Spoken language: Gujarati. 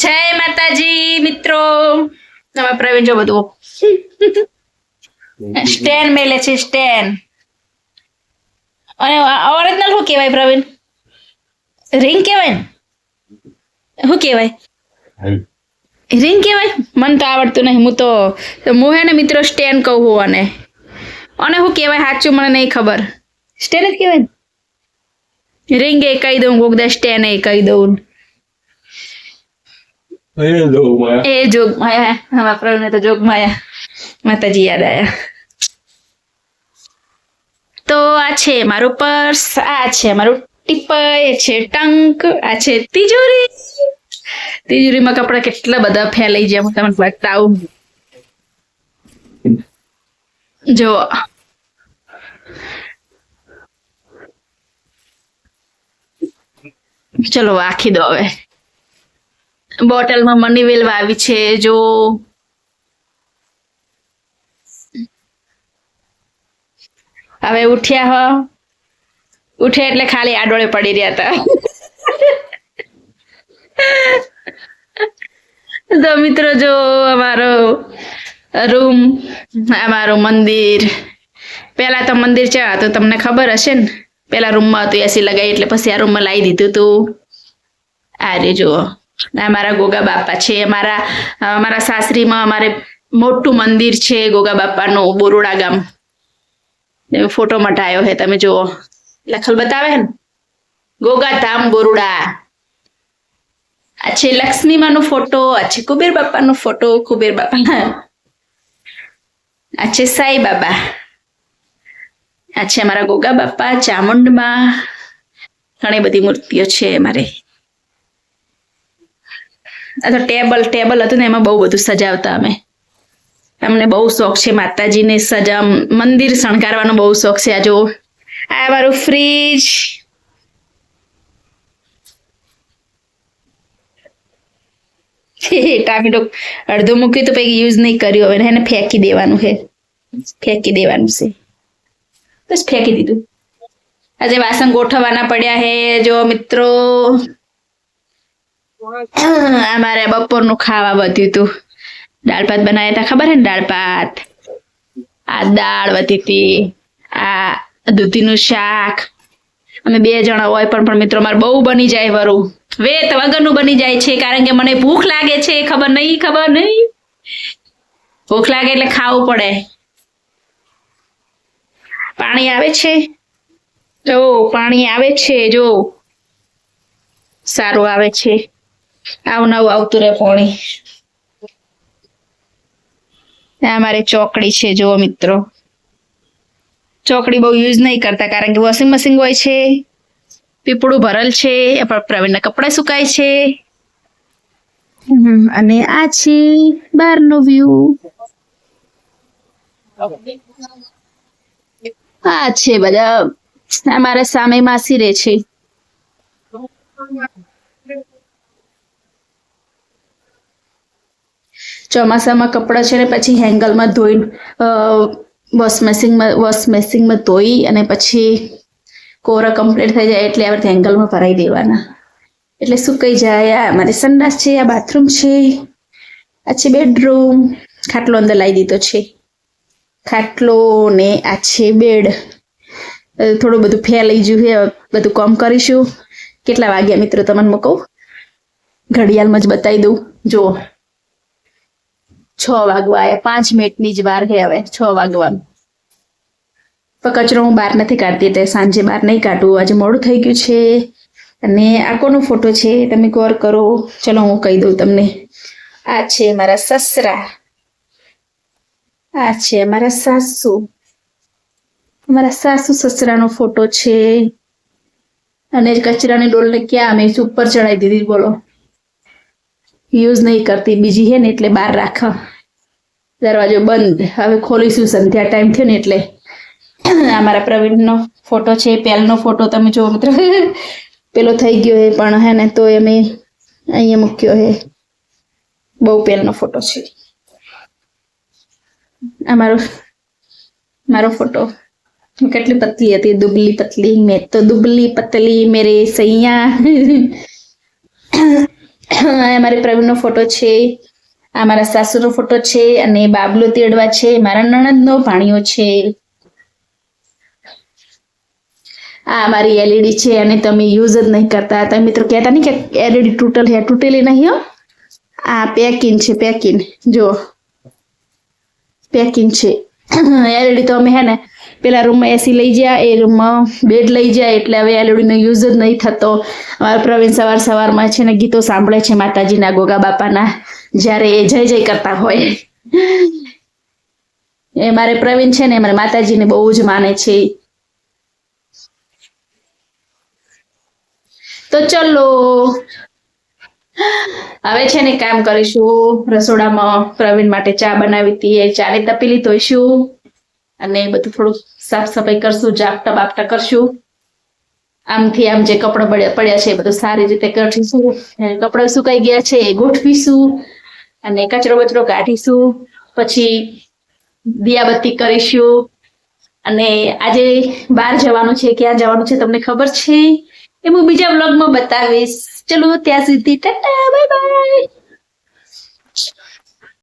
જય માતાજી મિત્રો. નવા પ્રવીણ જો બધું સ્ટેન્ડ મેલે છે સ્ટેન્ડ. અને ઓરિજિનલ શું કહેવાય પ્રવીણ? રિંગ કહેવાય ને? શું કહેવાય? રિંગ કહેવાય? મને તો આવડતું નહીં. હું હે ને મિત્રો સ્ટેન્ડ કહું હું. અને શું કહેવાય સાચું મને નહીં ખબર. સ્ટેન્ડ જ કહેવાય ને? રિંગ એ કહી દઉં, કોક દા સ્ટેન્ડ એ કહી દઉં. એ જોગ માયા. હવા પ્રવીણ તો જોગ માયા. માતાજી યાદ આયા. તો આ છે મારું પર્સ, આ છે મારું ટીપા, એ છે ટંક, આ છે તિજોરી. તિજોરીમાં કપડા કેટલા બધા ફેલાઈ ગયા હું તમને બતાવું. જો ચલો આખી દો હવે. બોટલમાં મની વેલ આવી છે જો. હવે ઉઠ્યા ઉઠ્યા એટલે ખાલી આડોળે પડી રહ્યા હતા. તો મિત્રો જો અમારો રૂમ, અમારું મંદિર. પેલા તો મંદિર છે તો તમને ખબર હશે ને, પેલા રૂમમાં હતું એસી લગાવી એટલે પછી આ રૂમમાં લાવી દીધું હતું. આ રે જુઓ, અમારા ગોગા બાપા છે. અમારા સાસરીમાં અમારે મોટું મંદિર છે ગોગા બાપાનું, બોરોડા ગામ. ફોટો મટાયો હે, તમે જુઓ લખલ બતાવે ને, ગોગા ધામ બોરુડા. આ છે લક્ષ્મીમાનો ફોટો, આ છે કુબેર બાપાનો ફોટો, કુબેર બાપા. આ છે સાઈ બાબા. આ છે અમારા ગોગા બાપા, ચામુંડમાં. ઘણી બધી મૂર્તિઓ છે અમારે. આ તો ટેબલ હતું ને, એમાં બહુ બધું સજાવતા અમે. અમને બહુ શોખ છે માતાજીને મંદિર શણગારવાનો બહુ શોખ છે. આ જો આ મારું ફ્રીજ. ટામેટો અડધો મૂક્યું તો પછી યુઝ નહીં કર્યું, હવે એને ફેંકી દેવાનું છે. બસ ફેંકી દીધું. આજે વાસણ ગોઠવવાના પડ્યા હે જો મિત્રો. અમારે બપોરનું ખાવા બધું હતું. દાળ ભાત બનાવ્યા હતા, ખબર હે ને? દાળ ભાત, આ દાળ વધી હતી, આ દૂધીનું શાક. અમે 2 જણા હોય પણ મિત્રો મારે બહુ બની જાય વરું. વેત વગરનું બની જાય છે, કારણ કે મને ભૂખ લાગે છે. ખબર નહીં ભૂખ લાગે એટલે ખાવું પડે. પાણી આવે છે જો, પાણી આવે છે જો, સારું આવે છે. નવું આવતું રહે પાણી. અમારે ચોકડી છે જો મિત્રો. ચોકડી બહુ યુઝ નહીં કરતા, કારણ કે વોશિંગ મશીન હોય છે, પીપળું ભરલ છે, પ્રવીણના કપડા સુકાય છે. અને આ છે બહારનો વ્યૂ. આ છે બધા અમારા સામે માસી રહે છે. ચોમાસામાં કપડા છે ને પછી હેંગલમાં ધોઈ વોશ મશીનમાં ધોઈ અને પછી કોરા કમ્પ્લીટ થઈ જાય એટલે આપણે હેંગલમાં ભરાઈ દેવાના, એટલે સુકાઈ જાય. આ અમારી સંડાસ છે, આ બાથરૂમ છે, આ છે બેડરૂમ. ખાટલો અંદર લાવી દીધો છે, ખાટલો ને આ છે બેડ. થોડું બધું ફેલાઈ ગયું છે, બધું કામ કરીશું. કેટલા વાગ્યા મિત્રો તમને કહું, ઘડિયાળમાં જ બતાવી દઉં. જુઓ 6 વાગવા આવ્યા. 5 મિનિટની જ વાર છે હવે 6 વાગવાનું. પણ કચરો હું બહાર નથી કાઢતી, એટલે સાંજે બહાર નહીં કાઢું. આજે મોડું થઈ ગયું છે. અને આ કોનો ફોટો છે તમે ગૌર કરો. ચલો હું કહી દઉં તમને. આ છે મારા સસરા, આ છે મારા સાસુ. અમારા સાસુ સસરાનો ફોટો છે. અને કચરાની ડોલને ક્યાં અમે ઉપર ચડાવી દીધી, બોલો. યુઝ નહીં કરતી, બીજી હે ને એટલે બહાર રાખા. દરવાજો બંધ. હવે ખોલીશું, સંધ્યા ટાઈમ થયો ને એટલે. અમારા પ્રવીણનો ફોટો છે, પેલનો ફોટો તમે જુઓ મિત્રો. પેલો થઈ ગયો હે પણ હે ને, તો અમે અહીંયા મૂક્યો હે. બહુ પેલનો ફોટો છે. મારો ફોટો કેટલી પતલી હતી, દુબલી પતલી. મેં તો દુબલી પતલી મેરે સૈયા. આ મારી પ્રવીણનો ફોટો છે, આ મારા સાસુનો ફોટો છે, અને બાબલો તેડવા છે, મારા નણંદનો ભાણિયો છે. આ મારી એલઈડી છે અને તમે યુઝ જ નહીં કરતા. તમે મિત્રો કહેતા નહીં કે એલઈડી તૂટેલી નહીં હો. આ પેકિંગ છે, પેકિંગ જો પેકિંગ છે. એલઈડી તો અમે હે ને પેલા રૂમમાં એસી લઈ ગયા, એ રૂમમાં બેડ લઈ જાય, એટલે હવે એલઈડીનો યુઝ જ નહીં થતો. અમારા પ્રવીણ સવારમાં છે ને ગીતો સાંભળે છે માતાજીના, ગોગા બાપાના, જ્યારે એ જય જય કરતા હોય. એ મારે પ્રવીણ છે ને મારે માતાજીને બહુ જ માને છે. તો ચલો હવે છે ને કામ કરીશું. રસોડામાં પ્રવીણ માટે ચા બનાવી હતી, એ ચાની તપેલી ધોઈશું અને બધું થોડું સાફ સફાઈ કરશું, જાપટા બાપટા કરશું. આમથી આમ જે કપડાં પડ્યા છે એ બધું સારી રીતે કરીશું. કપડાં સુકાઈ ગયા છે એ ગોઠવીશું અને કચરો બચરો કાઢીશું. પછી દિયાબત્તી કરીશું. અને આજે બહાર જવાનું છે, ક્યાં જવાનું છે તમને ખબર છે? એ હું બીજા વ્લોગમાં બતાવીશ. ચલો ત્યાં સુધી ટાટા, બાય બાય.